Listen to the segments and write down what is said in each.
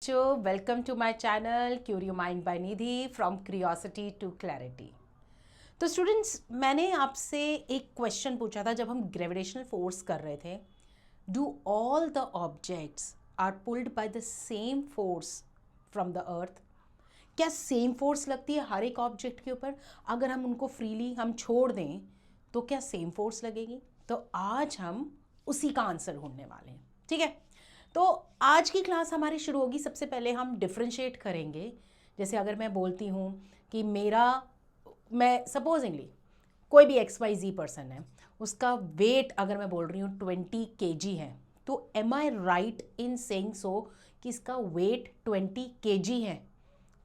बच्चों, welcome to my channel curio mind by Nidhi from curiosity to clarity. तो students, मैंने आपसे एक क्वेश्चन पूछा था जब हम ग्रेविटेशनल फोर्स कर रहे थे। Do all the objects are pulled by the same force from the earth? क्या सेम फोर्स लगती है हर एक ऑब्जेक्ट के ऊपर? अगर हम उनको फ्रीली हम छोड़ दें तो क्या सेम फोर्स लगेगी? तो आज हम उसी का आंसर ढूंढने वाले हैं, ठीक है। तो आज की क्लास हमारी शुरू होगी। सबसे पहले हम डिफ्रेंशिएट करेंगे। जैसे अगर मैं बोलती हूँ कि मैं सपोजिंगली कोई भी XYZ पर्सन है, उसका वेट अगर मैं बोल रही हूँ 20 kg है, तो am I right in saying so कि इसका वेट 20 kg है?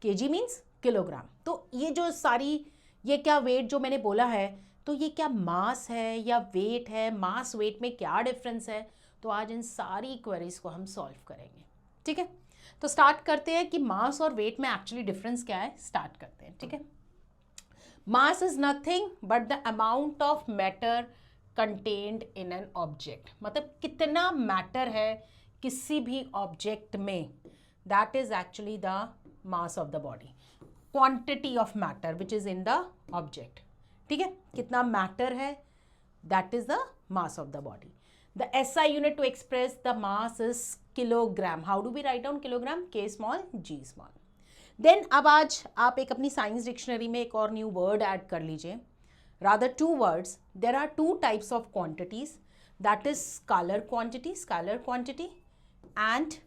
kg means kilogram. तो ये क्या वेट जो मैंने बोला है, तो ये क्या मास है या वेट है? मास वेट में क्या डिफरेंस है? तो आज इन सारी क्वेरीज को हम सॉल्व करेंगे, ठीक है। तो स्टार्ट करते हैं कि मास और वेट में एक्चुअली डिफरेंस क्या है। स्टार्ट करते हैं, ठीक है। Mass is nothing but the amount of matter contained in an object. मतलब कितना मैटर है किसी भी ऑब्जेक्ट में, that is actually the mass of the body. Quantity of matter which is in the object, ठीक है। कितना मैटर है, that is the mass of the body. The SI unit to express the mass is kilogram. How do we write down kilogram? K small, G small. Then अब आज आप एक अपनी science dictionary में एक और न्यू वर्ड ऐड कर लीजिए. Rather two words. There are two types of quantities. That is scalar quantity and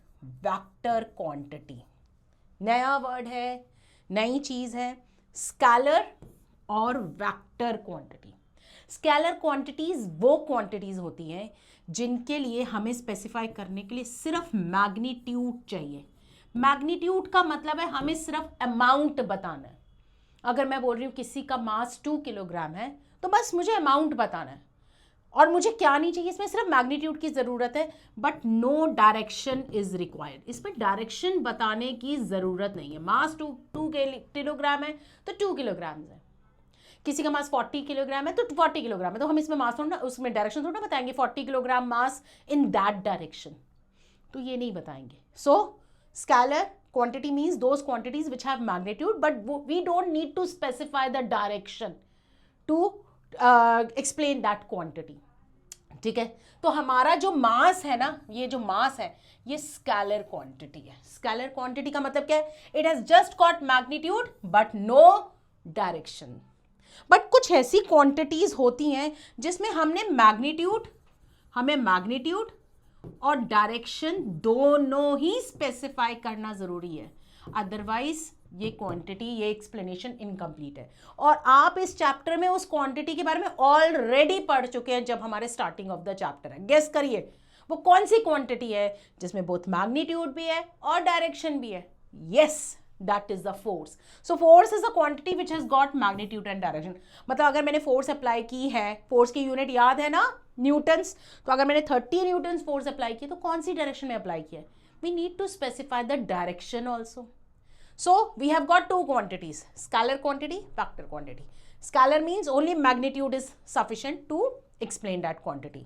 vector quantity. नया वर्ड है, नई चीज़ है, स्केलर और वेक्टर क्वांटिटी. स्केलर क्वांटिटीज वो क्वांटिटीज होती हैं जिनके लिए हमें स्पेसिफाई करने के लिए सिर्फ मैग्नीट्यूड चाहिए. मैग्नीट्यूड का मतलब है हमें सिर्फ अमाउंट बताना है. अगर मैं बोल रही हूँ किसी का मास 2 किलोग्राम है, तो बस मुझे अमाउंट बताना है और मुझे क्या नहीं चाहिए, इसमें सिर्फ मैग्नीट्यूड की ज़रूरत है. But no direction is required. इसमें डायरेक्शन बताने की ज़रूरत नहीं है. मास 2 किलोग्राम है तो 2 किलोग्राम है. किसी का मास 40 किलोग्राम है तो 40 किलोग्राम है. तो हम इसमें मास थोड़ा, उसमें डायरेक्शन थोड़ा बताएंगे 40 kilogram mass in that direction, तो ये नहीं बताएंगे. So scalar quantity means those quantities which have magnitude but we don't need to specify the direction to explain that quantity, ठीक है. तो हमारा जो मास है ना, ये जो मास है ये स्केलर क्वांटिटी है. स्केलर क्वांटिटी का मतलब क्या है? It has just got magnitude but no direction. But कुछ ऐसी क्वांटिटीज होती हैं जिसमें हमें मैग्नीट्यूड और डायरेक्शन दोनों ही स्पेसिफाई करना जरूरी है. अदरवाइज ये क्वांटिटी, ये एक्सप्लेनेशन इनकम्प्लीट है. और आप इस चैप्टर में उस क्वांटिटी के बारे में ऑलरेडी पढ़ चुके हैं जब हमारे स्टार्टिंग ऑफ द चैप्टर है. गेस करिए वो कौन सी क्वांटिटी है जिसमें बोथ मैग्नीट्यूड भी है और डायरेक्शन भी है? Yes, that is the force. So force is a quantity which has got magnitude and direction. मतलब अगर मैंने force अप्लाई की है, force की यूनिट याद है ना, न्यूटन्स, तो अगर मैंने 30 न्यूटन्स फोर्स अप्लाई की तो कौन सी डायरेक्शन में अप्लाई किया है? We need to specify the direction also. So we have got two quantities, scalar quantity, vector quantity. Scalar means only magnitude is sufficient to explain that quantity,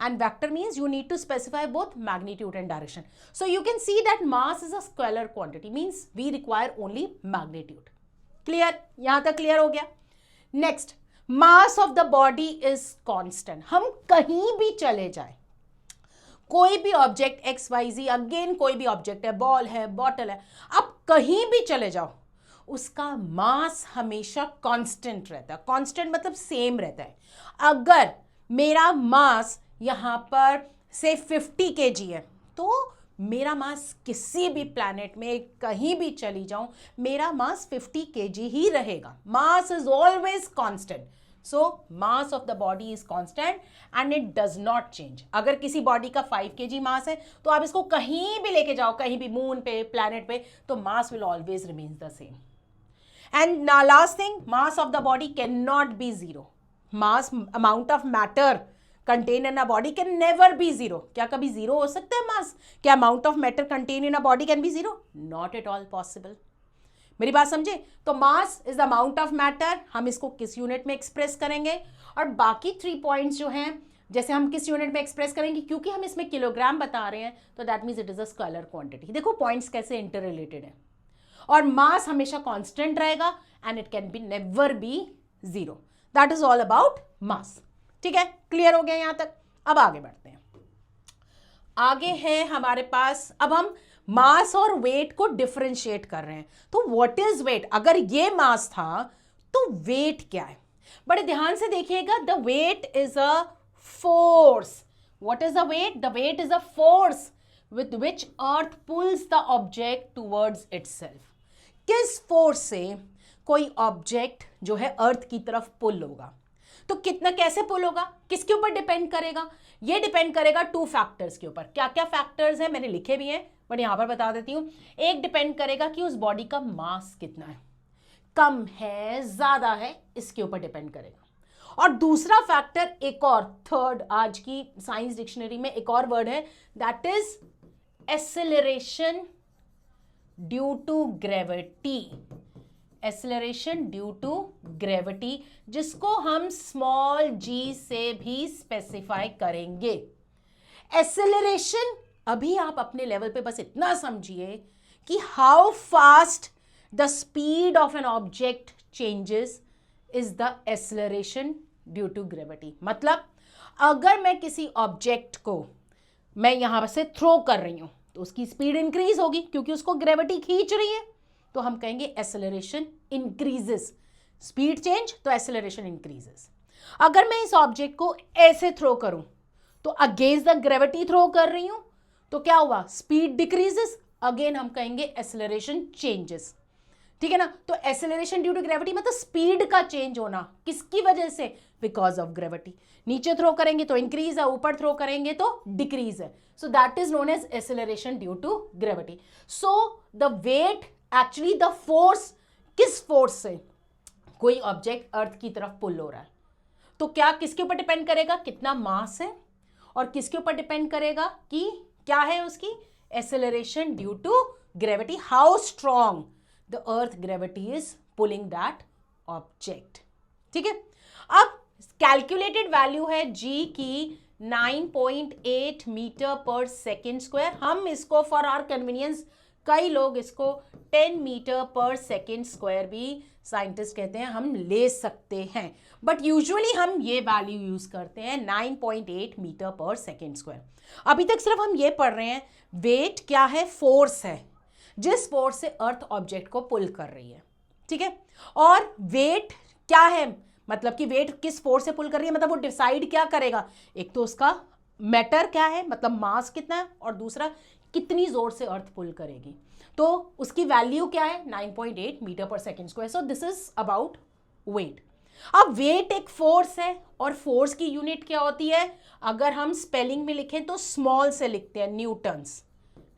and vector means you need to specify both magnitude and direction. So you can see that mass is a scalar quantity, means we require only magnitude. Clear? यहाँ तक clear हो गया? Next, mass of the body is constant. हम कहीं भी चले जाए, कोई भी ऑब्जेक्ट XYZ, अगेन कोई भी ऑब्जेक्ट है, बॉल है, बॉटल है, आप कहीं भी चले जाओ, उसका मास हमेशा कांस्टेंट रहता है. कांस्टेंट मतलब सेम रहता है. अगर मेरा मास यहाँ पर से 50 kg है, तो मेरा मास किसी भी प्लैनेट में कहीं भी चली जाऊं, मेरा मास 50 kg ही रहेगा. Mass is always constant. So mass of the body is constant and it does not change. अगर किसी बॉडी का 5 kg मास है तो आप इसको कहीं भी लेके जाओ, कहीं भी मून पे, प्लैनेट पे, तो मास will always remains the same. And now last thing, mass of the body cannot be zero. Mass, amount of matter contained in a body can never be zero. क्या कभी जीरो हो सकता है मास? क्या amount of matter contained in a body can be zero? Not at all possible. मेरी बात समझे? तो मास is the amount of matter. हम इसको किस यूनिट में एक्सप्रेस करेंगे? और बाकी 3 पॉइंट्स जो हैं जैसे हम किस यूनिट में एक्सप्रेस करेंगे, क्योंकि हम इसमें किलोग्राम बता रहे हैं तो that means it is a scalar quantity. देखो पॉइंट्स कैसे इंटर रिलेटेड है। और मास हमेशा कांस्टेंट रहेगा and it can be never be zero. That is all about mass. ठीक है, क्लियर हो गया यहां तक। अब आगे बढ़ते हैं। आगे है हमारे पास, अब हम मास और वेट को डिफरेंशिएट कर रहे हैं। तो व्हाट इज वेट? अगर ये मास था तो वेट क्या है? बड़े ध्यान से देखिएगा। The weight is a force. What is the weight? The weight is a force with which earth pulls the object towards itself। किस फोर्स से कोई ऑब्जेक्ट जो है अर्थ की तरफ पुल होगा? तो कितना, कैसे पुल होगा, किसके ऊपर डिपेंड करेगा? ये डिपेंड करेगा टू फैक्टर्स के ऊपर। क्या क्या फैक्टर्स हैं मैंने लिखे भी हैं बट यहां पर बता देती हूं। एक डिपेंड करेगा कि उस बॉडी का मास कितना है, कम है ज्यादा है, इसके ऊपर डिपेंड करेगा। और दूसरा फैक्टर एक और, थर्ड, आज की साइंस डिक्शनरी में एक और वर्ड है, that is acceleration due to gravity. Acceleration due to gravity, जिसको हम स्मॉल जी से भी स्पेसिफाई करेंगे। एक्सेलरेशन अभी आप अपने लेवल पे बस इतना समझिए कि how fast the speed of an object changes is the acceleration due to gravity. मतलब अगर मैं किसी ऑब्जेक्ट को मैं यहां से थ्रो कर रही हूं तो उसकी स्पीड इंक्रीज होगी क्योंकि उसको ग्रेविटी खींच रही है, तो हम कहेंगे एक्सेलरेशन इंक्रीजेस। स्पीड चेंज तो एक्सेलरेशन इंक्रीजेस। अगर मैं इस ऑब्जेक्ट को ऐसे थ्रो करूं तो अगेंस्ट द ग्रेविटी थ्रो कर रही हूं तो क्या हुआ? स्पीड डिक्रीजेस, अगेन हम कहेंगे एक्सेलरेशन चेंजेस। ठीक है ना? तो एक्सेलरेशन ड्यू टू ग्रेविटी मतलब स्पीड का चेंज होना, किसकी वजह से? Because of gravity. नीचे थ्रो करेंगे तो इंक्रीज है, ऊपर थ्रो करेंगे तो डिक्रीज है। So that is known as acceleration due to gravity. So the weight actually the force, किस फोर्स से कोई ऑब्जेक्ट अर्थ की तरफ पुल हो रहा है, तो क्या किसके ऊपर डिपेंड करेगा? कितना मास है, और किसके ऊपर डिपेंड करेगा कि क्या है उसकी acceleration due to gravity, how strong the earth gravity is pulling that object. ठीक है, अब कैलकुलेटेड वैल्यू है जी की 9.8 मीटर पर सेकेंड स्क्वायर। हम इसको फॉर आवर कन्वीनियंस, कई लोग इसको 10 मीटर पर सेकेंड स्क्वायर भी साइंटिस्ट कहते हैं, हम ले सकते हैं, बट यूजुअली हम ये वैल्यू यूज करते हैं 9.8 मीटर पर सेकेंड स्क्वायर। अभी तक सिर्फ हम ये पढ़ रहे हैं वेट क्या है, फोर्स है जिस फोर्स से अर्थ ऑब्जेक्ट को पुल कर रही है। ठीक है, और वेट क्या है, मतलब कि वेट किस फोर्स से पुल कर रही है, मतलब वो डिसाइड क्या करेगा? एक तो उसका मैटर क्या है, मतलब मास कितना है, और दूसरा कितनी जोर से अर्थ पुल करेगी। तो उसकी वैल्यू क्या है? 9.8 मीटर पर second square. So this is about wait. अब वेट एक फोर्स है, और फोर्स की यूनिट क्या होती है? अगर हम स्पेलिंग में लिखें तो स्मॉल से लिखते हैं, न्यूटन्स,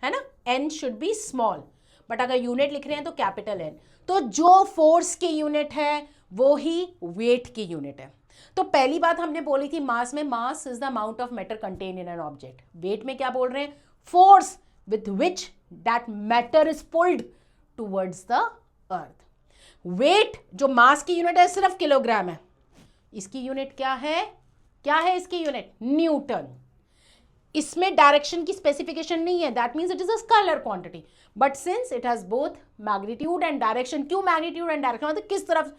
है ना? N should be small, but अगर यूनिट लिख रहे हैं तो कैपिटल एन। तो जो फोर्स की यूनिट है वो ही वेट की यूनिट है। तो पहली बात हमने बोली थी मास में, mass is the amount of matter contain in an object. Weight में क्या बोल रहे हैं? Force with which that matter is pulled towards the earth. Weight जो मास की यूनिट है सिर्फ किलोग्राम है, इसकी यूनिट क्या है? क्या है इसकी यूनिट? न्यूटन। इसमें डायरेक्शन की स्पेसिफिकेशन नहीं है, that means it is a scalar quantity, but since it has both magnitude and direction. क्यों मैग्नीट्यूड एंड डायरेक्शन? मतलब किस तरफ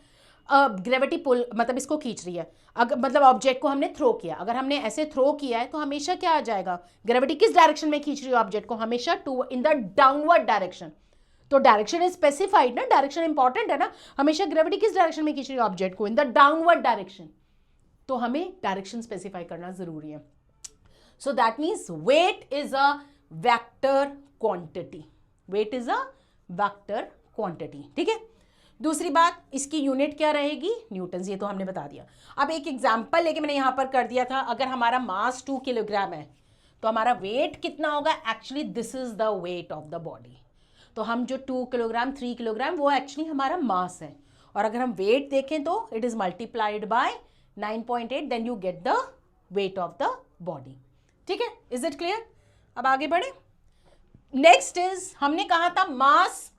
ग्रेविटी पुल, मतलब इसको खींच रही है। अगर मतलब ऑब्जेक्ट को हमने थ्रो किया, अगर हमने ऐसे थ्रो किया है तो हमेशा क्या आ जाएगा? ग्रेविटी किस डायरेक्शन में खींच रही है ऑब्जेक्ट को? हमेशा to in the downward direction. तो डायरेक्शन इज स्पेसिफाइड ना, डायरेक्शन इंपॉर्टेंट है ना। हमेशा ग्रेविटी किस डायरेक्शन में खींच रही है ऑब्जेक्ट को? इन द डाउनवर्ड डायरेक्शन। तो हमें डायरेक्शन स्पेसिफाई करना जरूरी है। So that means weight is a vector quantity. Weight is a vector quantity. ठीक है, दूसरी बात, इसकी यूनिट क्या रहेगी? न्यूटन। ये तो हमने बता दिया। अब एक एग्जांपल लेके मैंने यहां पर कर दिया था, अगर हमारा मास 2 किलोग्राम है तो हमारा वेट कितना होगा? Actually this is the weight of the body. तो हम जो 2 किलोग्राम 3 किलोग्राम वो एक्चुअली हमारा मास है, और अगर हम वेट देखें तो it is multiplied by 9.8, then you get the weight of the body. ठीक है, इज इट क्लियर? अब आगे बढ़े। नेक्स्ट इज, हमने कहा था mass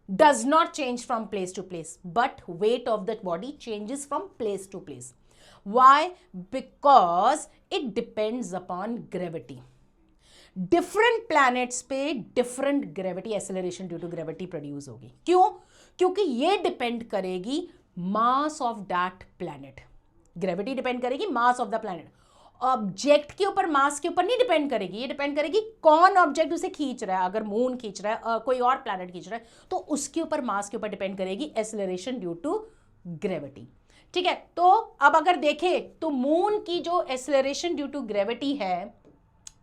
does not change from place to place, but weight of that body changes from place to place. Why? Because it depends upon gravity. Different planets पे different gravity acceleration due to gravity produce होगी। क्यों? क्योंकि ये depend करेगी mass of that planet. Gravity depend करेगी mass of the planet, object के ऊपर, मास के ऊपर नहीं डिपेंड करेगी। ये डिपेंड करेगी कौन ऑब्जेक्ट उसे खींच रहा है। अगर मून खींच रहा है, कोई और प्लैनेट खींच रहा है, तो उसके ऊपर, मास के ऊपर डिपेंड करेगी एक्सेलरेशन ड्यू टू ग्रेविटी। ठीक है, तो अब अगर देखें तो मून की जो एक्सेलरेशन ड्यू टू ग्रेविटी है,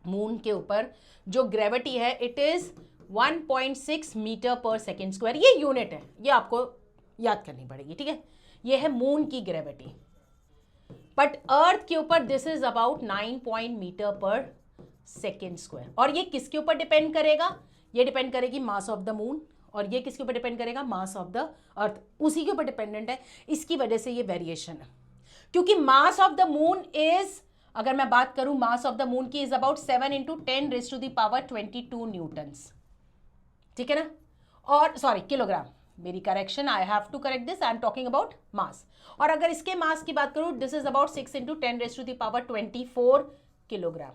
मून के ऊपर जो ग्रेविटी है, इट इज 1.6 मीटर पर सेकेंड स्क्वायर। ये यूनिट है, ये आपको याद करनी पड़ेगी। ठीक है, ये है मून की ग्रेविटी। बट अर्थ के ऊपर दिस इज अबाउट 9 मीटर पर सेकेंड स्क्वायर। और ये किसके ऊपर डिपेंड करेगा? ये डिपेंड करेगी मास ऑफ द मून। और ये किसके ऊपर डिपेंड करेगा? मास ऑफ द अर्थ, उसी के ऊपर डिपेंडेंट है। इसकी वजह से ये वेरिएशन है, क्योंकि mass of the moon is, अगर मैं बात करूं मास ऑफ द मून की, इज अबाउट 7 × 10⁻22 न्यूटन्स। ठीक है ना? और सॉरी, किलोग्राम, मेरी correction, I have to correct this, I am talking about mass. और अगर इसके मास की बात करूं, दिस इज अबाउट 6 × 10⁻24 किलोग्राम।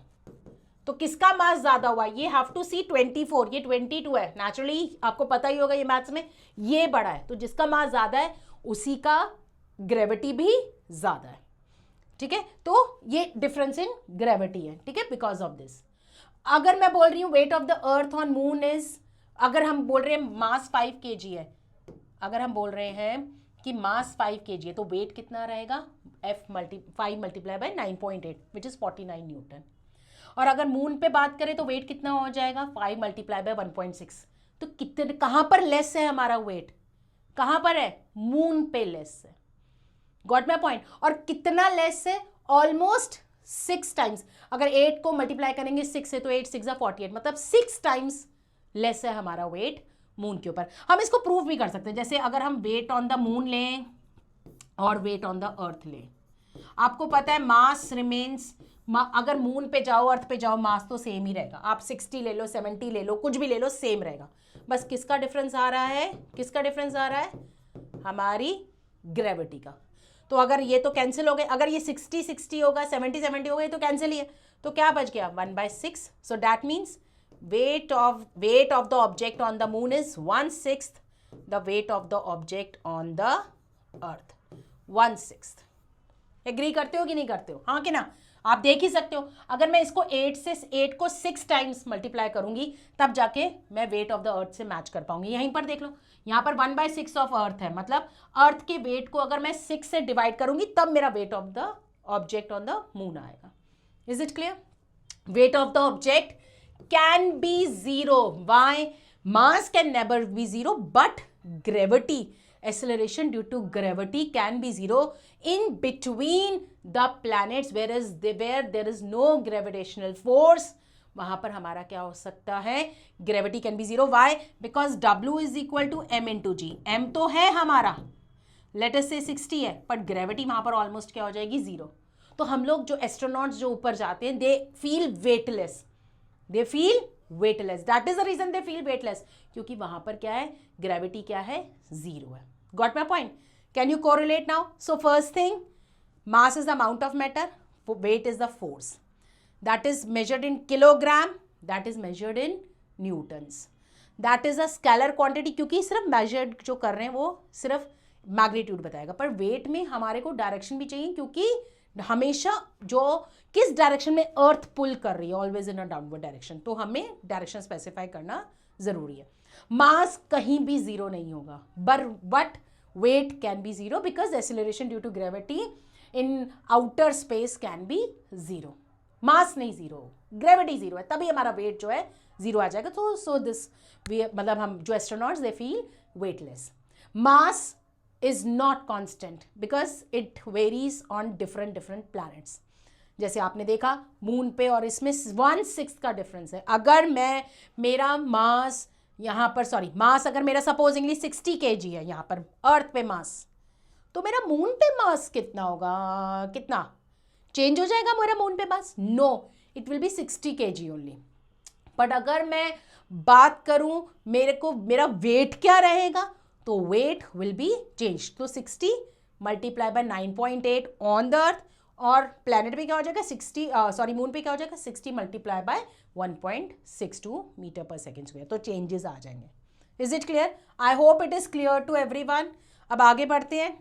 तो किसका मास ज्यादा हुआ? ये हैव टू सी 24, ये 22 है। नेचुरली आपको पता ही होगा ये मैथ्स में, ये बड़ा है, तो जिसका मास ज्यादा है उसी का ग्रेविटी भी ज्यादा है। ठीक है, तो ये डिफरेंस इन ग्रेविटी है। ठीक है, बिकॉज ऑफ दिस। अगर मैं बोल रही हूं wait of the earth on moon is, अगर हम बोल रहे हैं मास 5 kg है, अगर हम बोल रहे हैं कि मास 5 kg है, तो वेट कितना रहेगा? 5 × 9.8 विच इज 49 न्यूटन। और अगर मून पे बात करें तो वेट कितना हो जाएगा? 5 × 1.6। तो कितने, कहां पर लेस है हमारा वेट? कहां पर है? मून पे लेस है। Got my point? और कितना लेस है? Almost 6 times. अगर 8 को मल्टीप्लाई करेंगे 6 से, तो 8 × 6 = 48, मतलब 6 टाइम्स लेस है हमारा वेट मून के ऊपर। हम इसको प्रूव भी कर सकते हैं, जैसे अगर हम वेट ऑन द मून लें और वेट ऑन द अर्थ लें, आपको पता है मास रिमेन्स, अगर मून पे जाओ, अर्थ पे जाओ, मास तो सेम ही रहेगा। आप 60 ले लो, 70 ले लो, कुछ भी ले लो, सेम रहेगा। बस किसका डिफरेंस आ रहा है? किसका डिफरेंस आ रहा है? हमारी ग्रेविटी का। तो अगर ये तो कैंसिल हो गए, अगर ये 60 होगा, 70 होगा, ये तो कैंसिल ही है। तो क्या बच गया? 1/6। सो that means weight of the object on the moon is 1/6 the weight of the object on the earth, 1/6। Agree करते हो कि नहीं करते हो? हाँ कि ना? आप देख ही सकते हो, अगर मैं इसको 8 को 6 टाइम्स मल्टीप्लाई करूंगी, तब जाके मैं वेट ऑफ द अर्थ से मैच कर पाऊंगी। यहीं पर देख लो, यहाँ पर 1/6 ऑफ अर्थ है, मतलब अर्थ के वेट को अगर मैं 6 से डिवाइड करूंगी, तब मेरा weight of the object on the moon आएगा। Is it clear? Weight of the object can be 0. Why? Mass can never be 0, but gravity, acceleration due to gravity can be 0 in between the planets, where there is no gravitational force. वहां पर हमारा क्या हो सकता है? Gravity can be 0. Why? Because W is equal to M into G. M तो है हमारा, let us say 60 है, but gravity वहां पर ऑलमोस्ट क्या हो जाएगी? 0। तो हम लोग जो एस्ट्रोनॉट्स जो ऊपर जाते हैं, they feel weightless. They feel weightless. That is the reason they feel weightless. क्योंकि वहां पर क्या है? ग्रेविटी क्या है? 0 है। Got my point? Can you correlate now? So first thing, mass is the amount of matter. Weight is the force. That is measured in kilogram. That is measured in newtons. That is a scalar quantity, क्योंकि सिर्फ measured जो कर रहे हैं वो सिर्फ magnitude बताएगा, पर वेट में हमारे को डायरेक्शन भी चाहिए, क्योंकि हमेशा जो किस डायरेक्शन में अर्थ पुल कर रही है, always in a downward direction, तो हमें डायरेक्शन स्पेसिफाई करना जरूरी है। मास कहीं भी 0 नहीं होगा, but weight can be 0 because acceleration due to gravity in outer space can be 0। Mass नहीं 0, ग्रेविटी 0 है, तभी हमारा वेट जो है 0 आ जाएगा। तो सो दिस मतलब हम जो astronauts they feel weightless. Mass is not constant because it varies on different planets. जैसे आपने देखा मून पे और इसमें 1/6 का डिफरेंस है। अगर मैं मेरा मास यहाँ पर मास अगर मेरा सपोजिंगली 60 kg है यहाँ पर अर्थ पे मास, तो मेरा मून पे मास कितना होगा? कितना चेंज हो जाएगा मेरा मून पे mass? No, it will be 60 kg only. But अगर मैं बात करूँ मेरा वेट क्या रहेगा, तो वेट विल बी चेंज। तो 60 × 9.8 ऑन द अर्थ और प्लैनेट पे क्या हो जाएगा 60 मून पे क्या हो जाएगा 60 मल्टीप्लाई बाय 1.62 मीटर पर सेकेंड स्क्वायर, तो चेंजेस आ जाएंगे। Is it clear? I hope it is clear to everyone. अब आगे बढ़ते हैं।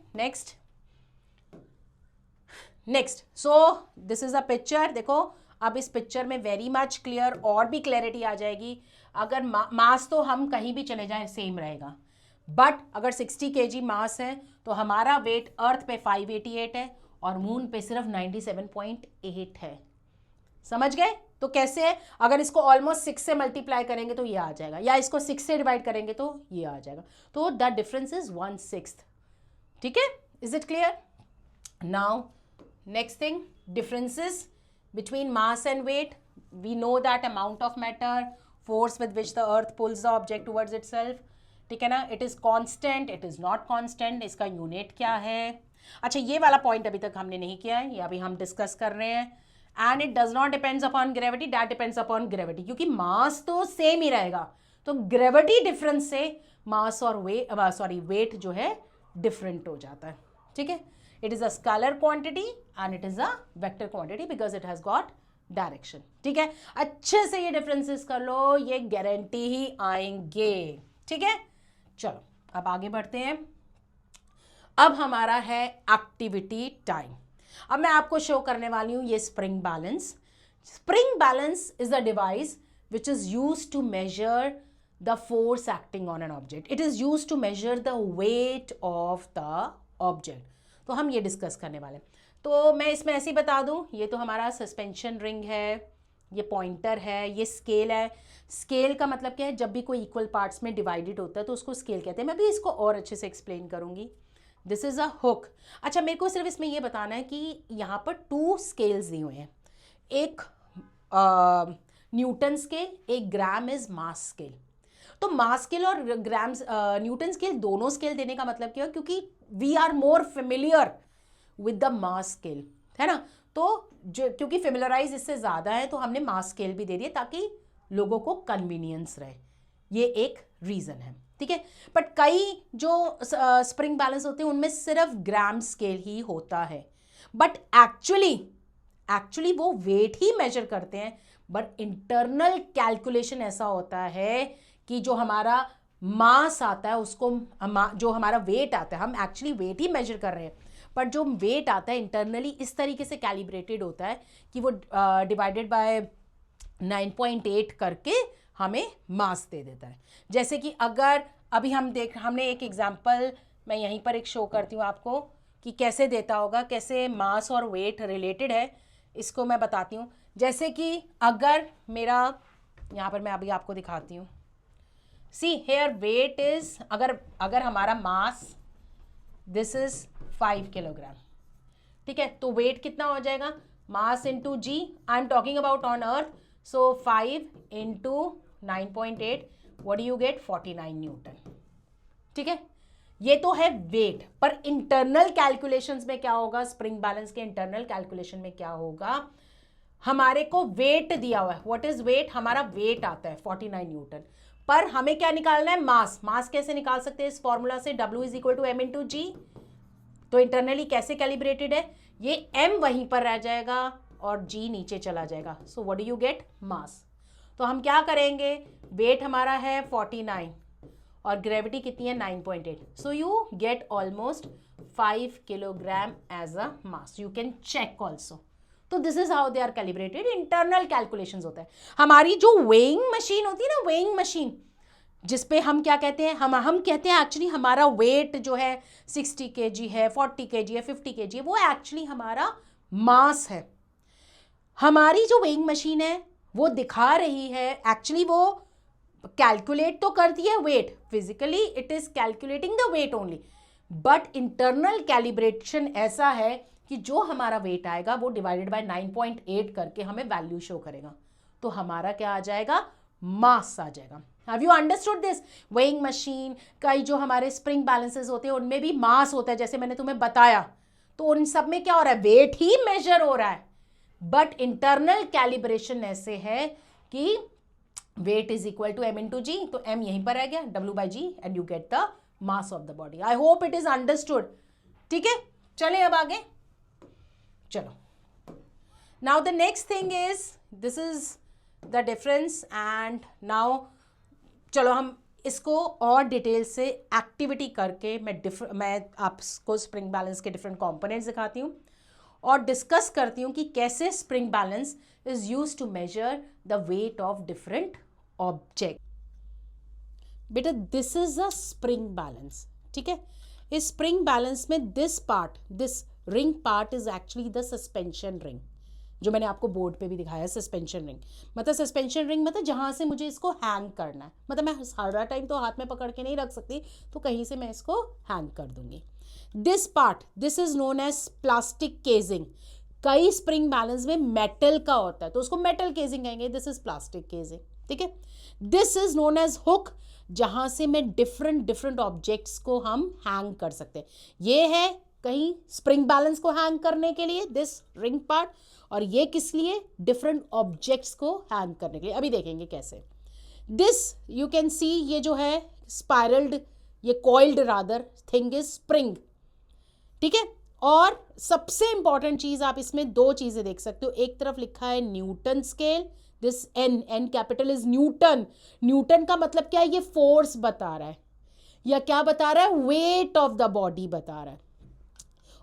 Next so this is a picture. देखो अब इस पिक्चर में वेरी मच क्लियर और भी क्लैरिटी आ जाएगी। अगर मास तो हम कहीं भी चले जाएं सेम रहेगा, बट अगर 60 kg मास है तो हमारा वेट अर्थ पे 588 है और मून पे सिर्फ 97.8 है। समझ गए? तो कैसे है, अगर इसको ऑलमोस्ट 6 से मल्टीप्लाई करेंगे तो ये आ जाएगा, या इसको 6 से डिवाइड करेंगे तो ये आ जाएगा। तो द डिफरेंस इज 1/6। ठीक है? Is it clear? Now next thing, differences between mass and weight. We know that amount of matter, force with which the earth pulls the object towards itself, ठीक है ना, it is constant, it is not constant, इसका unit क्या है। अच्छा, ये वाला point अभी तक हमने नहीं किया है, ये अभी हम डिस्कस कर रहे हैं। And it does not depends upon gravity, that depends upon gravity, क्योंकि मास तो सेम ही रहेगा, तो ग्रेविटी डिफरेंस से मास और वेट जो है डिफरेंट हो जाता है। ठीक है? It is a scalar quantity and it is a vector quantity because it has got direction. ठीक है? अच्छे से ये डिफरेंसेस कर लो, ये गारंटी ही आएंगे। ठीक है? चलो अब आगे बढ़ते हैं। अब हमारा है एक्टिविटी टाइम। अब मैं आपको शो करने वाली हूं ये spring balance. Spring balance is a device which is used to measure the force acting on an object. It is used to measure the weight of the object. तो हम ये डिस्कस करने वाले हैं। तो मैं इसमें ऐसे ही बता दूं, ये तो हमारा सस्पेंशन रिंग है, ये पॉइंटर है, ये स्केल है। स्केल का मतलब क्या है, जब भी कोई इक्वल पार्ट्स में डिवाइडेड होता है तो उसको स्केल कहते हैं। मैं भी इसको और अच्छे से एक्सप्लेन करूंगी। This is a hook. अच्छा, मेरे को सिर्फ इसमें ये बताना है कि यहाँ पर 2 स्केल्स दिए हुए हैं, एक न्यूटन स्केल, एक ग्राम इज मास स्केल। तो मास स्केल और ग्राम्स न्यूटन स्केल दोनों स्केल देने का मतलब क्या है, क्योंकि we are more familiar with the mass scale, है ना। तो जो क्योंकि फेमिलराइज इससे ज़्यादा है तो हमने मास स्केल भी दे दिया ताकि लोगों को कन्वीनियंस रहे, ये एक रीज़न है। ठीक है? बट कई जो स्प्रिंग बैलेंस होते हैं उनमें सिर्फ ग्राम स्केल ही होता है, बट एक्चुअली वो वेट ही मेजर करते हैं। बट इंटरनल कैलकुलेशन ऐसा होता है कि जो हमारा मास आता है उसको जो हमारा वेट आता है, हम एक्चुअली वेट ही मेजर कर रहे हैं, पर जो वेट आता है इंटरनली इस तरीके से कैलिब्रेटेड होता है कि वो डिवाइडेड बाय 9.8 करके हमें मास दे देता है। जैसे कि अगर अभी हमने एक एग्जांपल मैं यहीं पर एक शो करती हूँ आपको कि कैसे देता होगा, कैसे मास और वेट रिलेटेड है, इसको मैं बताती हूँ। जैसे कि अगर मेरा यहाँ पर मैं अभी आपको दिखाती हूँ, सी हेयर वेट इज, अगर हमारा मास दिस इज 5 किलोग्राम, ठीक है, तो वेट कितना हो जाएगा, mass into g, I am talking about on earth, so 5 into 9.8, what do you get, 49 newton. ठीक है? ये तो है वेट, पर इंटरनल कैलकुलेशंस में क्या होगा, स्प्रिंग बैलेंस के इंटरनल कैलकुलेशन में क्या होगा, हमारे को वेट दिया हुआ है। व्हाट इज वेट, हमारा वेट आता है 49 न्यूटन, पर हमें क्या निकालना है, मास। मास कैसे निकाल सकते हैं, इस फॉर्मूला से, W is equal to M into G. तो इंटरनली कैसे कैलिब्रेटेड है, ये M वहीं पर रह जाएगा और G नीचे चला जाएगा। So what do you get, mass. तो हम क्या करेंगे, वेट हमारा है 49 और ग्रेविटी कितनी है 9.8, so you get almost 5 kilogram as a mass. You can check also. तो this is how they are calibrated, internal calculations होता है। हमारी जो वेइंग मशीन होती है ना, वेइंग मशीन, जिसपे हम क्या कहते हैं, हम कहते हैं एक्चुअली हमारा वेट जो है 60 kg है, 40 kg है, 50 kg है, वो एक्चुअली हमारा मास है। हमारी जो वेइंग मशीन है वो दिखा रही है, एक्चुअली वो कैलकुलेट तो करती है weight, physically it is calculating the weight only, but internal calibration ऐसा है कि जो हमारा वेट आएगा वो डिवाइडेड बाय 9.8 करके हमें वैल्यू शो करेगा, तो हमारा क्या आ जाएगा, मास आ जाएगा। Have you understood this? Weighing machine कई जो हमारे स्प्रिंग बैलेंसेस होते हैं उनमें भी मास होता है, जैसे मैंने तुम्हें बताया। तो उन सब में क्या हो रहा है, वेट ही मेजर हो रहा है, बट इंटरनल कैलिब्रेशन ऐसे है कि weight is equal to M into G, तो M यहीं पर रह गया, W by G, and you get the mass of the body. I hope it is understood. ठीक है, चलें अब आगे। चलो now the next thing is, this is the difference and now चलो हम इसको और डिटेल से एक्टिविटी करके मैं आपको स्प्रिंग बैलेंस के डिफरेंट कंपोनेंट्स दिखाती हूँ और डिस्कस करती हूँ कि कैसे spring balance is use to measure the weight of different object. बेटा this is a spring balance, ठीक है. इस स्प्रिंग बैलेंस में this ring part is actually the suspension ring, जो मैंने आपको बोर्ड पे भी दिखाया. सस्पेंशन रिंग मतलब जहां से मुझे इसको हैंग करना है. मतलब मैं सारा टाइम तो हाथ में पकड़ के नहीं रख सकती, तो कहीं से मैं इसको हैंग कर दूंगी. This part, this is known as plastic casing. कई स्प्रिंग बैलेंस में मेटल का होता है तो उसको मेटल केजिंग कहेंगे. दिस इज प्लास्टिक केजिंग, ठीक है. This is known as hook, जहां से मैं डिफरेंट ऑब्जेक्ट्स को हम हैंग कर सकते हैं. ये है कहीं स्प्रिंग बैलेंस को हैंग करने के लिए दिस रिंग पार्ट, और ये किस लिए, डिफरेंट ऑब्जेक्ट्स को हैंग करने के लिए. अभी देखेंगे कैसे. दिस यू कैन सी, ये जो है स्पाइरल्ड, ये coiled rather thing is spring, ठीक है. और सबसे इंपॉर्टेंट चीज आप इसमें दो चीजें देख सकते हो. एक तरफ लिखा है newton scale, this N capital is newton. Newton का मतलब क्या है, ये फोर्स बता रहा है या क्या बता रहा है, वेट ऑफ द बॉडी बता रहा है.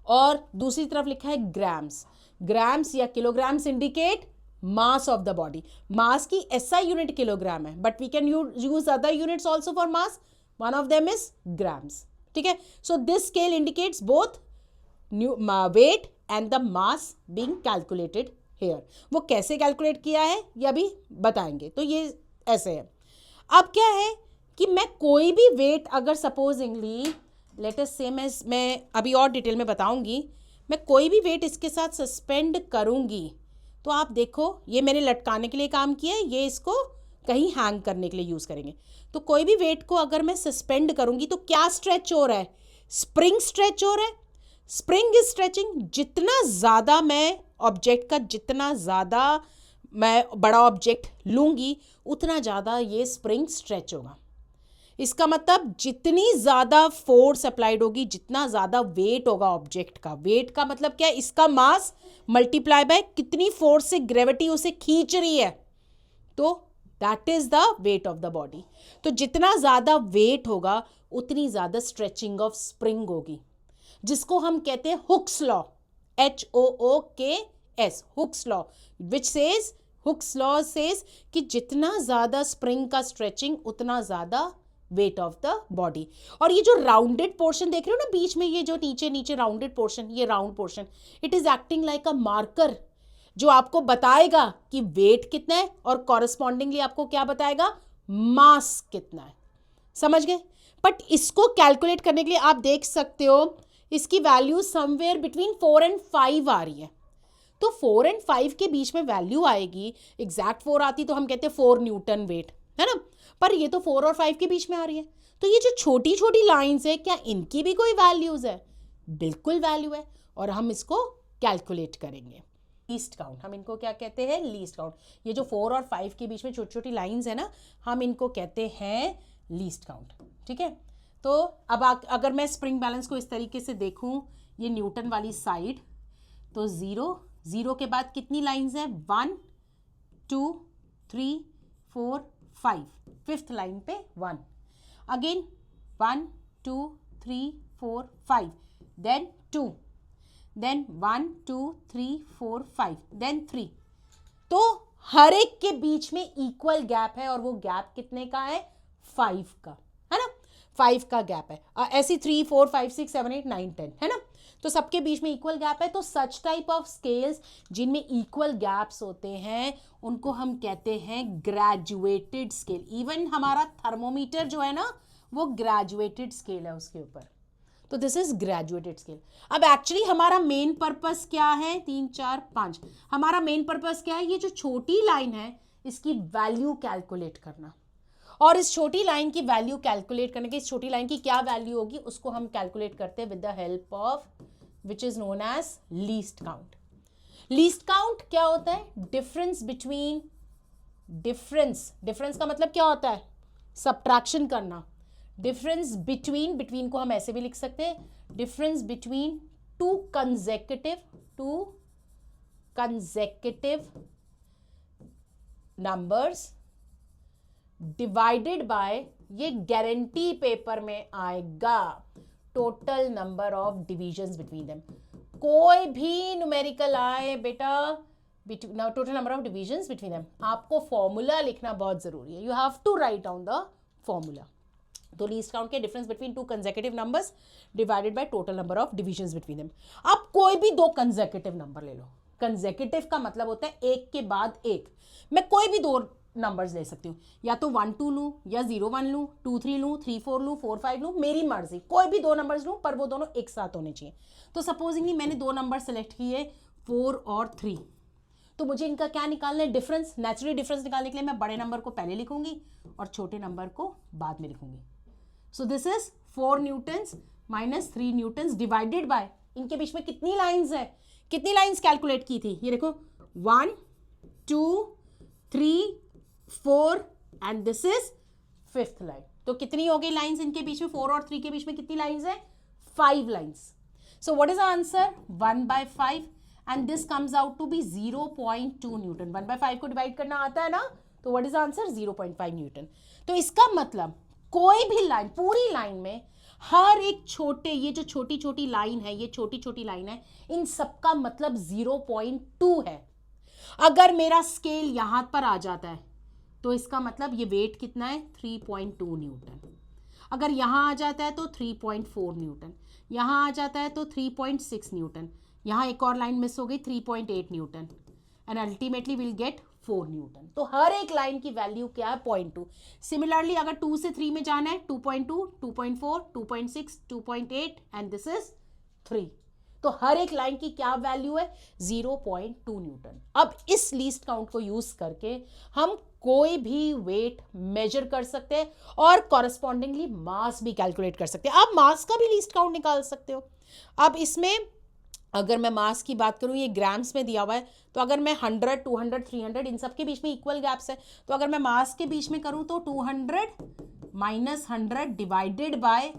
और दूसरी तरफ लिखा है ग्राम्स. ग्राम्स या kilograms indicate mass of the body. Mass की एसआई यूनिट किलोग्राम है, but we can use other units also for mass. One of them is grams, ठीक है. So this scale indicates both weight and the mass being calculated here. वो कैसे calculate किया है ये अभी बताएंगे. तो ये ऐसे है. अब क्या है कि मैं कोई भी वेट अगर सपोजिंगली लेट अस से मैं अभी और डिटेल में बताऊंगी, मैं कोई भी वेट इसके साथ सस्पेंड करूंगी तो आप देखो ये मैंने लटकाने के लिए काम किया है, ये इसको कहीं हैंग करने के लिए यूज करेंगे. तो कोई भी वेट को अगर मैं सस्पेंड करूंगी तो क्या स्ट्रेच हो रहा है, स्प्रिंग स्ट्रेच हो रहा है. Spring is stretching. जितना ज्यादा मैं ऑब्जेक्ट का, जितना ज्यादा मैं बड़ा ऑब्जेक्ट लूंगी उतना ज्यादा ये स्प्रिंग स्ट्रेच होगा. इसका मतलब जितनी ज्यादा फोर्स अप्लाइड होगी, जितना ज्यादा वेट होगा ऑब्जेक्ट का. वेट का मतलब क्या है, इसका मास मल्टीप्लाई बाय कितनी फोर्स से ग्रेविटी उसे खींच रही है, तो that is the weight of the body. तो जितना ज्यादा वेट होगा उतनी ज्यादा स्ट्रेचिंग ऑफ स्प्रिंग होगी, जिसको हम कहते हैं Hooke's law. HOOKS, Hooke's law, which says, Hooke's law says कि जितना ज्यादा स्प्रिंग का स्ट्रेचिंग उतना ज्यादा वेट ऑफ द बॉडी. और ये जो राउंडेड पोर्शन देख रहे हो ना बीच में, ये जो नीचे नीचे राउंडेड पोर्शन, ये round portion, it is acting like a marker जो आपको बताएगा कि वेट कितना है और कॉरेस्पॉन्डिंगली आपको क्या बताएगा, मास कितना है. समझ गए. बट इसको कैलकुलेट करने के लिए आप देख सकते हो इसकी वैल्यू समवेयर बिटवीन 4 और 5 आ रही है. तो 4 और 5 के बीच में वैल्यू आएगी. एग्जैक्ट 4 आती तो हम कहते हैं 4 न्यूटन वेट, है ना. पर ये तो 4 और 5 के बीच में आ रही है. तो ये जो छोटी छोटी लाइंस है, क्या इनकी भी कोई वैल्यूज है? बिल्कुल वैल्यू है. और हम इसको कैलकुलेट करेंगे. लीस्ट काउंट, हम इनको क्या कहते हैं, लीस्ट काउंट. ये जो 4 और 5 के बीच में छोटी छोटी लाइंस है ना, हम इनको कहते हैं लीस्ट काउंट, ठीक है. तो अब अगर मैं स्प्रिंग बैलेंस को इस तरीके से देखूं, ये न्यूटन वाली साइड, तो 0 के बाद कितनी लाइंस हैं, 1 2 3 4 5, फिफ्थ लाइन पे 1, अगेन 1 2 3 4 5, देन 2, देन 1 2 3 4 5, देन 3. तो हर एक के बीच में इक्वल गैप है और वो गैप कितने का है, 5 का, है ना. 5 का गैप है. ऐसी 3 4 5 6 7 8 9 10, है ना. तो सबके बीच में इक्वल गैप है. तो सच टाइप ऑफ स्केल्स जिनमें इक्वल गैप्स होते हैं उनको हम कहते हैं ग्रेजुएटेड स्केल. इवन हमारा थर्मोमीटर जो है ना वो ग्रेजुएटेड स्केल है उसके ऊपर. तो दिस इज ग्रेजुएटेड स्केल. अब एक्चुअली हमारा मेन पर्पस क्या है, 3 4 5, हमारा मेन पर्पस क्या है, ये जो छोटी लाइन है इसकी वैल्यू कैलकुलेट करना. और इस छोटी लाइन की वैल्यू कैलकुलेट करने के, इस छोटी लाइन की क्या वैल्यू होगी उसको हम कैलकुलेट करते हैं with the help of which is known as least count. Least count क्या होता है, डिफरेंस बिटवीन, डिफरेंस का मतलब क्या होता है, सबट्रैक्शन करना. डिफरेंस बिटवीन को हम ऐसे भी लिख सकते हैं, difference between two consecutive consecutive numbers divided by, ये गारंटी पेपर में आएगा, total number of divisions between them. कोई भी न्यूमेरिकल आए बेटा, total number of divisions between them, आपको फॉर्मूला लिखना बहुत जरूरी है। You have to write down the formula. तो लीस्ट काउंट के difference between two consecutive numbers divided by total number of divisions between them. आप कोई भी दो कंसेक्यूटिव नंबर ले लो। कंसेक्यूटिव का मतलब होता है एक के बाद एक। मैं कोई भी दो नंबर्स ले सकती हूँ, या तो 1 2 लूँ, या 0 1 लूँ, 2 3 लूँ, 3 4 लूँ, 4 5 लूँ, मेरी मर्जी। कोई भी दो नंबर्स लूँ, पर वो दोनों एक साथ होने चाहिए। तो सपोजिंगली मैंने दो नंबर सेलेक्ट किए 4 और 3, तो मुझे इनका क्या निकालना है? डिफरेंस। नेचुरली डिफरेंस निकालने के लिए मैं बड़े नंबर को पहले लिखूंगी और छोटे नंबर को बाद में लिखूंगी। सो this is 4 Newton's minus 3 Newton's divided by, इनके बीच में कितनी लाइंस है? कितनी लाइंस कैलकुलेट की थी? ये देखो 1 2 3 4 and this is 5th line. तो कितनी हो गई लाइंस इनके बीच में? 4 और 3 के बीच में कितनी लाइंस है? 5 lines. So what is the answer? 1/5 and this comes out to be 0.2 newton. 1/5 को डिवाइड करना आता है ना, तो what is the answer? 0.5 newton. तो इसका मतलब कोई भी लाइन, पूरी लाइन में हर एक छोटे, ये जो छोटी छोटी लाइन है, ये छोटी छोटी लाइन है, इन सबका मतलब 0.2 है। अगर मेरा स्केल यहां पर आ जाता है तो इसका मतलब ये वेट कितना है? 3.2 न्यूटन। अगर यहां आ जाता है तो 3.4 न्यूटन, यहां आ जाता है तो 3.6 न्यूटन, यहां एक और लाइन मिस हो गई 3.8 Newton, and ultimately will get 4 Newton. तो हर एक लाइन की वैल्यू क्या है? 0.2। सिमिलरली अगर 2 से 3 में जाना है 2.2 2.4 2.6 2.8 एंड दिस इज 3। तो हर एक लाइन की क्या वैल्यू है? 0.2 न्यूटन। अब इस लीस्ट काउंट को यूज करके हम कोई भी वेट मेजर कर सकते हैं और कॉरस्पॉन्डिंगली मास भी कैलकुलेट कर सकते हैं। आप मास का भी लीस्ट काउंट निकाल सकते हो। अब इसमें अगर मैं मास की बात करूं, ये ग्राम्स में दिया हुआ है, तो अगर मैं 100 200 300 इन सब के बीच में इक्वल गैप्स है, तो अगर मैं मास के बीच में करूं तो 200 माइनस 100 डिवाइडेड बाय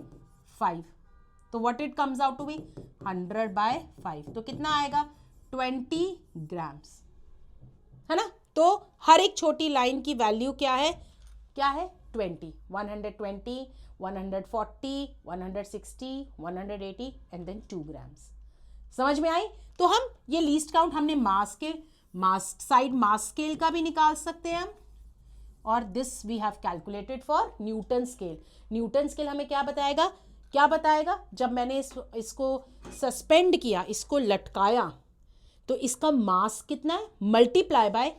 5, तो what it comes out to be 100/5। तो कितना आएगा? 20 ग्राम्स, है ना। तो हर एक छोटी लाइन की वैल्यू क्या है? क्या है? 20, 120 140 160 180 एंड देन 2 ग्राम्स। समझ में आई? तो हम ये लीस्ट काउंट हमने मास साइड मास स्केल का भी निकाल सकते हैं हम, और this we have calculated for newton scale. Newton scale हमें क्या बताएगा? क्या बताएगा? जब मैंने इसको सस्पेंड किया, इसको लटकाया, तो इसका मास कितना है मल्टीप्लाई बाय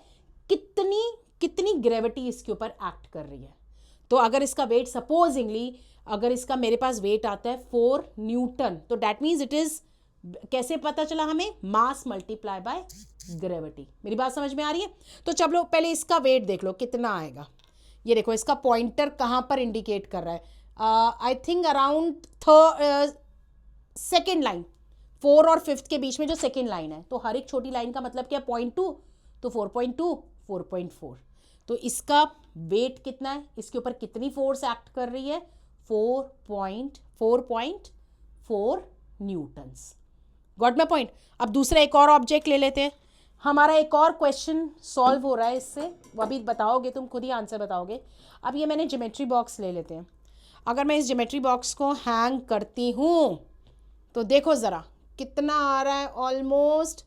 कितनी ग्रेविटी इसके ऊपर एक्ट कर रही है। तो अगर इसका वेट सपोजिंगली, अगर इसका मेरे पास वेट आता है 4 न्यूटन, तो दैट मीन्स इट इज, कैसे पता चला हमें? मास मल्टीप्लाई बाय ग्रेविटी। मेरी बात समझ में आ रही है? तो चलो पहले इसका वेट देख लो कितना आएगा। ये देखो इसका पॉइंटर कहाँ पर इंडिकेट कर रहा है? I think around second line, 4 और 5th के बीच में जो सेकेंड लाइन है। तो हर एक छोटी लाइन का मतलब क्या? 0.2, तो 4.2 4.4। तो इसका वेट कितना है? इसके ऊपर कितनी फोर्स एक्ट कर रही है? 4.4 न्यूटन्स। Got my point? अब दूसरा एक और ऑब्जेक्ट ले लेते हैं। हमारा एक और क्वेश्चन सॉल्व हो रहा है इससे, वो अभी बताओगे, तुम खुद ही आंसर बताओगे। अब ये मैंने ज्योमेट्री बॉक्स ले लेते हैं। अगर मैं इस ज्योमेट्री बॉक्स को हैंग करती हूँ तो देखो ज़रा कितना आ रहा है? ऑलमोस्ट,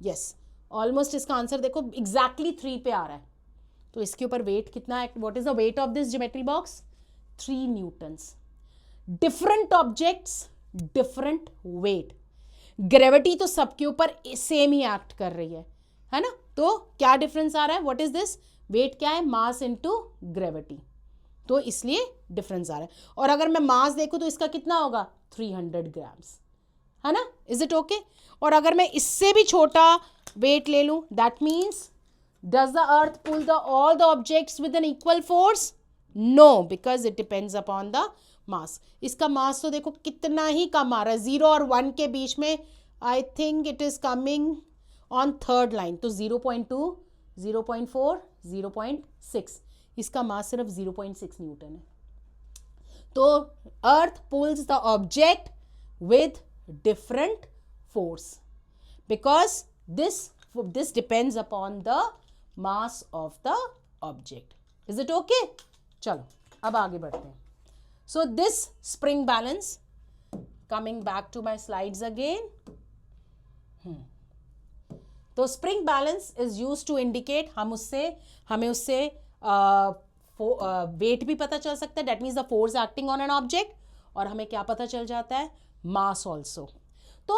यस, ऑलमोस्ट इसका आंसर देखो एग्जैक्टली 3 पे आ रहा है। तो इसके ऊपर वेट कितना है? What is the weight of this geometry box? 3 Newton's. Different objects different weight, gravity तो सबके ऊपर सेम ही एक्ट कर रही है ना। तो क्या डिफरेंस आ रहा है? What is this? वेट क्या है? मास इनटू ग्रेविटी, तो इसलिए डिफरेंस आ रहा है। और अगर मैं मास देखूं तो इसका कितना होगा? 300 ग्राम्स, है ना। Is it okay? और अगर मैं इससे भी छोटा वेट ले लूं, that means does the earth pull all the objects with an equal force? No, because it depends upon the mass. इसका मास तो देखो कितना ही कम आ रहा है, 0 और 1 के बीच में। I think it is coming on 3rd line, तो 0.2 0.4 0.6, इसका मास सिर्फ 0.6 न्यूटन है। तो earth pulls the object with different force, because this this depends upon the mass of the object. Is it okay? चलो अब आगे बढ़ते हैं. So this spring balance, coming back to my slides again. तो spring balance is use to indicate, हमें उससे weight भी पता चल सकता है, that means the force acting on an object, और हमें क्या पता चल जाता है, मास ऑल्सो. तो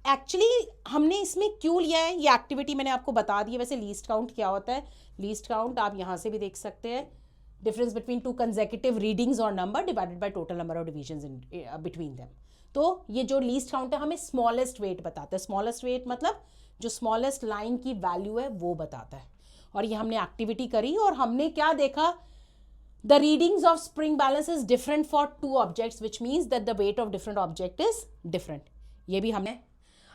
एक्चुअली हमने इसमें क्यों लिया है, ये एक्टिविटी मैंने आपको बता दी है. वैसे लीस्ट काउंट क्या होता है, लीस्ट काउंट आप यहाँ से भी देख सकते हैं, difference between two consecutive readings और number divided by total number of divisions in between them. तो ये जो लीस्ट काउंट है हमें स्मॉलेस्ट वेट बताता है. स्मॉलेस्ट वेट मतलब जो स्मॉलेस्ट लाइन की वैल्यू है वो बताता है. और ये हमने एक्टिविटी करी और हमने क्या देखा, the readings of spring balance is different for two objects, which means that the weight of different object is different. ये भी हमने.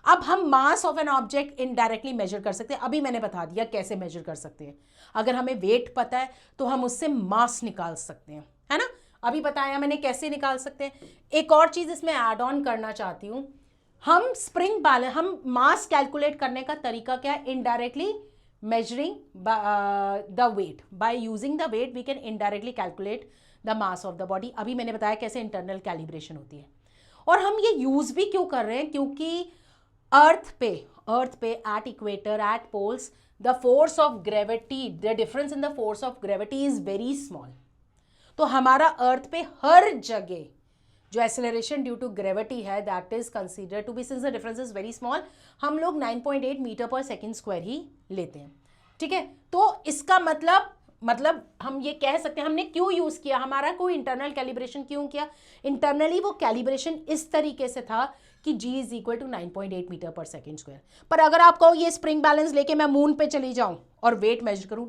अब हम mass of an object indirectly measure कर सकते हैं. अभी मैंने बता दिया कैसे मेजर कर सकते हैं. अगर हमें वेट पता है तो हम उससे मास निकाल सकते हैं, है ना. अभी बताया मैंने कैसे निकाल सकते हैं. एक और चीज इसमें ऐड ऑन करना चाहती हूं, हम स्प्रिंग बैलेंस, हम मास कैलकुलेट करने का तरीका क्या है, indirectly measuring the weight. By using the weight we can indirectly calculate the mass of the body. अभी मैंने बताया कैसे इंटरनल कैलिब्रेशन होती है. और हम ये यूज भी क्यों कर रहे हैं, क्योंकि अर्थ पे at equator, at poles, the force of gravity, the difference in the force of gravity is very small. तो हमारा अर्थ पे हर जगह जो एक्सेलरेशन ड्यू टू ग्रेविटी है that is consider to be, since the difference is very small, हम लोग 9.8 metre पर सेकेंड स्क्वायर ही लेते हैं. ठीक है. तो इसका मतलब हम ये कह सकते हैं हमने क्यों यूज किया, हमारा कोई इंटरनल कैलिब्रेशन क्यों किया. इंटरनली वो कैलिब्रेशन इस तरीके से था कि G is equal to 9.8 metre पर सेकेंड स्क्वायर. पर अगर आप कहो ये स्प्रिंग बैलेंस लेके मैं मून पे चली जाऊं और वेट मेजर करूं,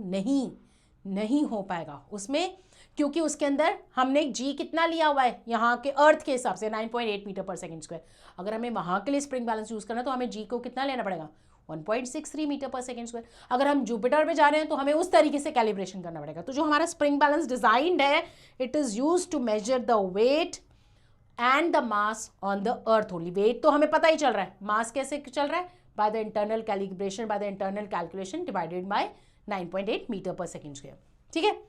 नहीं हो पाएगा उसमें, क्योंकि उसके अंदर हमने G कितना लिया हुआ है यहाँ के अर्थ के हिसाब से 9.8 मीटर पर सेकेंड स्क्वायर. अगर हमें वहाँ के लिए स्प्रिंग बैलेंस यूज करना है तो हमें G को कितना लेना पड़ेगा, 1.63 मीटर पर सेकेंड स्क्वायर. अगर हम जुपिटर पे जा रहे हैं तो हमें उस तरीके से कैलिब्रेशन करना पड़ेगा. तो जो हमारा स्प्रिंग बैलेंस डिजाइंड है, it is use to measure the weight and the mass on the earth only. Weight तो हमें पता ही चल रहा है, मास कैसे चल रहा है, by the internal calibration, by the internal calculation divided by 9.8 metre पर सेकेंड स्क्वायर. ठीक है.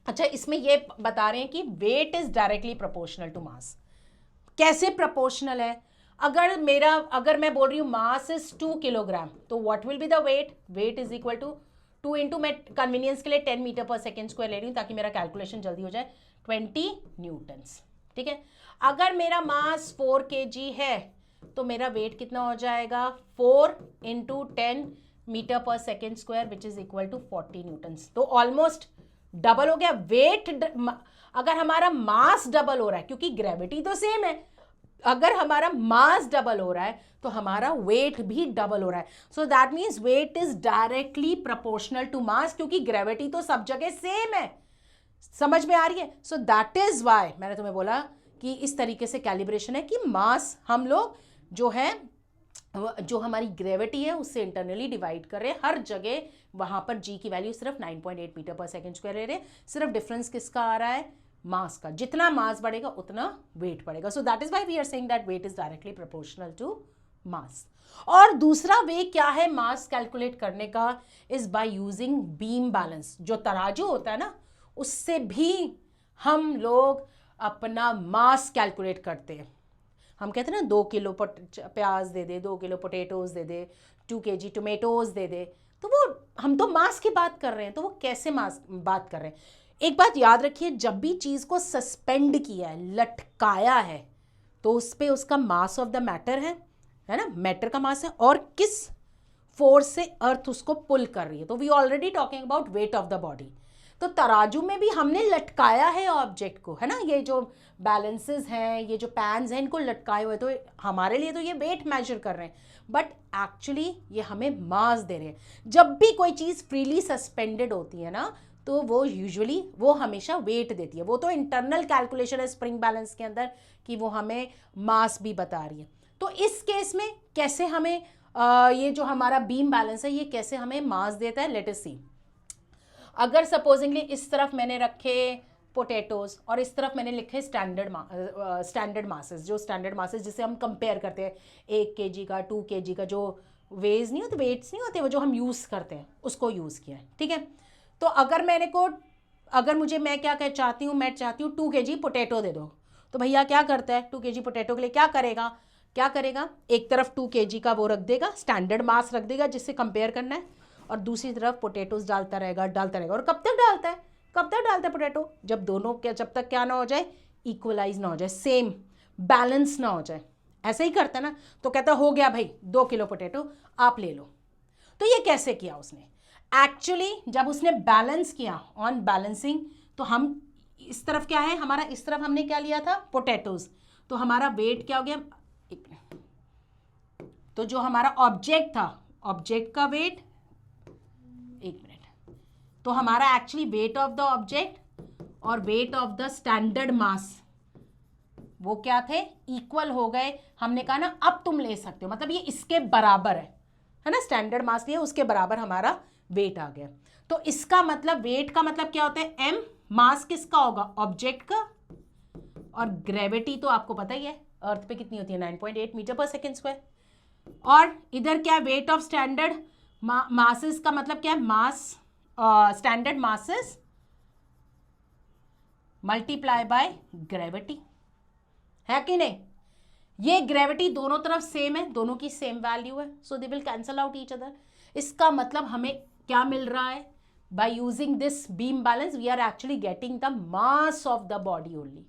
अच्छा, इसमें ये बता रहे हैं कि weight is directly proportional to mass. कैसे प्रोपोर्शनल है, अगर मैं बोल रही हूँ मास इज 2 किलोग्राम, तो what will be the weight is equal to 2 into, मैं कन्वीनियंस के लिए 10 मीटर पर सेकेंड स्क्वायर ले रही हूँ ताकि मेरा कैलकुलेशन जल्दी हो जाए, 20 न्यूटन्स. ठीक है. अगर मेरा मास 4 kg है तो मेरा वेट कितना हो जाएगा, 4 इंटू 10 मीटर पर second square which is equal to 40 newtons. तो ऑलमोस्ट डबल हो गया वेट. अगर हमारा मास डबल हो रहा है, क्योंकि ग्रेविटी तो सेम है, अगर हमारा मास डबल हो रहा है तो हमारा वेट भी डबल हो रहा है. So that means weight is directly proportional to mass, क्योंकि ग्रेविटी तो सब जगह सेम है. समझ में आ रही है. सो दैट इज वाई मैंने तुम्हें बोला कि इस तरीके से कैलिब्रेशन है कि मास हम लोग जो हमारी ग्रेविटी है उससे इंटरनली डिवाइड कर रहे हैं हर जगह. वहां पर G की वैल्यू सिर्फ 9.8 मीटर पर सेकेंड स्क्वायर ले रहे हैं. सिर्फ डिफरेंस किसका आ रहा है, मास का. जितना मास बढ़ेगा उतना वेट बढ़ेगा. So that is why we are saying that weight is directly proportional to mass. और दूसरा वे क्या है मास कैलकुलेट करने का, is by using beam balance. जो तराजू होता है ना, उससे भी हम लोग अपना मास कैलकुलेट करते हैं. हम कहते हैं ना 2 किलो प्याज दे दे, 2 किलो पोटैटोज दे दे, 2 kg टोमेटोज दे दे, तो वो हम तो मास की बात कर रहे हैं. तो वो कैसे मास बात कर रहे हैं, एक बात याद रखिए, जब भी चीज़ को सस्पेंड किया है, लटकाया है, तो उस पर उसका मास ऑफ द मैटर है ना, मैटर का मास है, और किस फोर्स से अर्थ उसको पुल कर रही है. तो we already talking about weight of the body. तो तराजू में भी हमने लटकाया है ऑब्जेक्ट को, है ना. ये जो बैलेंसेस हैं, ये जो पैन्स हैं, इनको लटकाए हुए, तो हमारे लिए तो ये वेट मेजर कर रहे हैं, बट एक्चुअली ये हमें मास दे रहे हैं. जब भी कोई चीज़ फ्रीली सस्पेंडेड होती है ना, तो वो यूजुअली वो हमेशा वेट देती है. वो तो इंटरनल कैलकुलेशन है स्प्रिंग बैलेंस के अंदर कि वो हमें मास भी बता रही है. तो इस केस में कैसे हमें ये जो हमारा बीम बैलेंस है, ये कैसे हमें मास देता है, लेट अस सी. अगर सपोजिंगली इस तरफ मैंने रखे पोटैटोज और इस तरफ मैंने लिखे स्टैंडर्ड मासेस, जो स्टैंडर्ड मासेस जिसे हम कंपेयर करते हैं 1 kg का, 2 kg का, जो वेज नहीं होते, वेट्स नहीं होते, वो जो हम यूज़ करते हैं उसको यूज़ किया है, ठीक है। तो अगर मैं क्या कह चाहती हूँ, मैं चाहती हूँ 2 kg पोटैटो दे दो, तो भैया क्या करता है 2 kg पोटैटो के लिए क्या करेगा, एक तरफ 2 kg का वो रख देगा, स्टैंडर्ड मास रख देगा जिससे कंपेयर करना है, और दूसरी तरफ पोटैटोज डालता रहेगा। और कब तक डालता है पोटैटो, जब तक क्या ना हो जाए, इक्वलाइज ना हो जाए, सेम बैलेंस ना हो जाए। ऐसे ही करता है ना। तो कहता हो गया भाई 2 किलो पोटैटो आप ले लो। तो ये कैसे किया उसने, एक्चुअली जब उसने बैलेंस किया ऑन बैलेंसिंग, तो हम इस तरफ क्या है हमारा, इस तरफ हमने क्या लिया था पोटैटोज, तो हमारा वेट क्या हो गया, एक मिनट, तो जो हमारा ऑब्जेक्ट था, ऑब्जेक्ट का वेट, एक मिनट, तो हमारा actually wait of the object और वेट ऑफ द स्टैंडर्ड मास वो क्या थे, इक्वल हो गए। हमने कहा ना अब तुम ले सकते हो, मतलब ये इसके बराबर है ना, स्टैंडर्ड मास लिया उसके बराबर हमारा वेट आ गया। तो इसका मतलब वेट का मतलब क्या होता है, एम, मास किसका होगा, ऑब्जेक्ट का, और ग्रेविटी तो आपको पता ही है अर्थ पे कितनी होती है, 9.8 मीटर पर सेकेंड स्क्वायर। और इधर क्या, वेट ऑफ स्टैंडर्ड मासेस का मतलब क्या है, mass standard masses multiply by gravity, है कि नहीं। ये ग्रेविटी दोनों तरफ सेम है, दोनों की सेम वैल्यू है, so they will cancel out each other. इसका मतलब हमें क्या मिल रहा है, by using this beam balance we are actually getting the mass of the body only.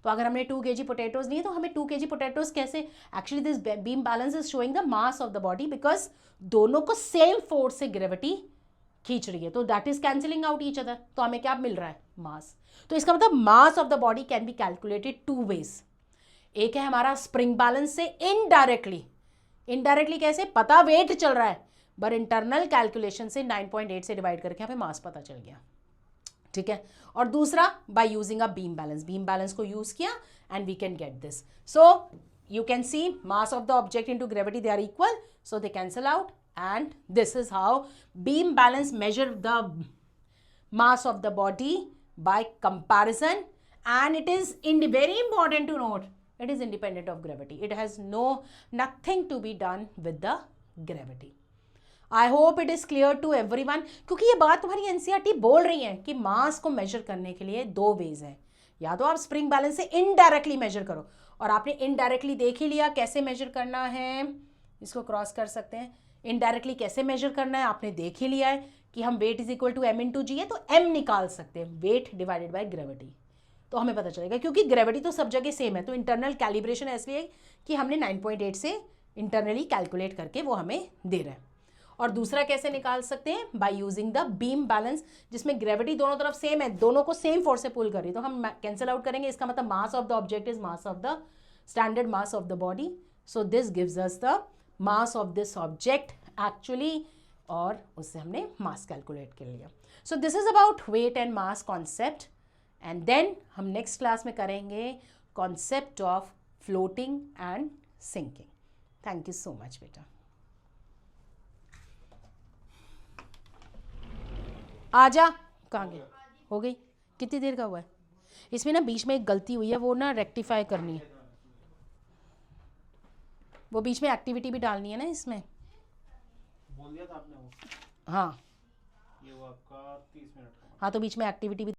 तो अगर हमने 2 kg पोटैटोज लिए तो हमें 2 kg पोटैटोज कैसे, actually this beam balance is showing the mass of the body, because दोनों को same force से ग्रेविटी खींच रही है, तो that is cancelling out each other. तो हमें क्या मिल रहा है, मास। तो इसका मतलब mass of the body can be calculated 2 ways. एक है हमारा स्प्रिंग बैलेंस से इनडायरेक्टली कैसे, पता वेट चल रहा है, पर इंटरनल कैलकुलेशन से 9.8 से डिवाइड करके हमें मास पता चल गया, ठीक है। और दूसरा by using a beam balance को यूज किया and we can get this. So you can see mass of the object into gravity, they are equal, so they cancel out, and this is how beam balance measure the mass of the body by comparison, and it is very important to note, it is independent of gravity, it has nothing to be done with the gravity. I hope it is clear to everyone, क्योंकि ये बात तुम्हारी NCERT बोल रही है कि मास को major करने के लिए 2 वेज हैं, या तो आप स्प्रिंग बैलेंस से इनडायरेक्टली मेजर करो, और आपने इनडायरेक्टली देख ही लिया कैसे मेजर करना है, इसको क्रॉस कर सकते हैं, इनडायरेक्टली कैसे मेजर करना है आपने देख ही लिया है कि हम weight is equal to M into G है, तो एम निकाल सकते हैं, वेट डिवाइडेड बाय ग्रेविटी, तो हमें पता चलेगा, क्योंकि ग्रेविटी तो सब जगह सेम है। तो इंटरनल कैलिब्रेशन इसलिए कि हमने 9.8 से इंटरनली कैलकुलेट करके वो हमें दे रहा है। और दूसरा कैसे निकाल सकते हैं, by using the beam balance, जिसमें ग्रेविटी दोनों तरफ सेम है, दोनों को सेम फोर्स से पुल कर रही है, तो हम कैंसिल आउट करेंगे। इसका मतलब mass of the object is mass of the standard mass of the body, so this gives us the mass of this object actually, और उससे हमने मास कैलकुलेट कर लिया। So this is about weight and mass concept, and then हम next class में करेंगे concept of floating and sinking. Thank you so much बेटा। आजा, कहाँ गए, हो गई, कितनी देर का हुआ है, इसमें ना बीच में एक गलती हुई है, वो ना रेक्टिफाई करनी है, वो बीच में एक्टिविटी भी डालनी है ना इसमें, बोल दिया था आपने वो, हाँ ये वो आपका 30 मिनट का, हाँ, तो बीच में एक्टिविटी भी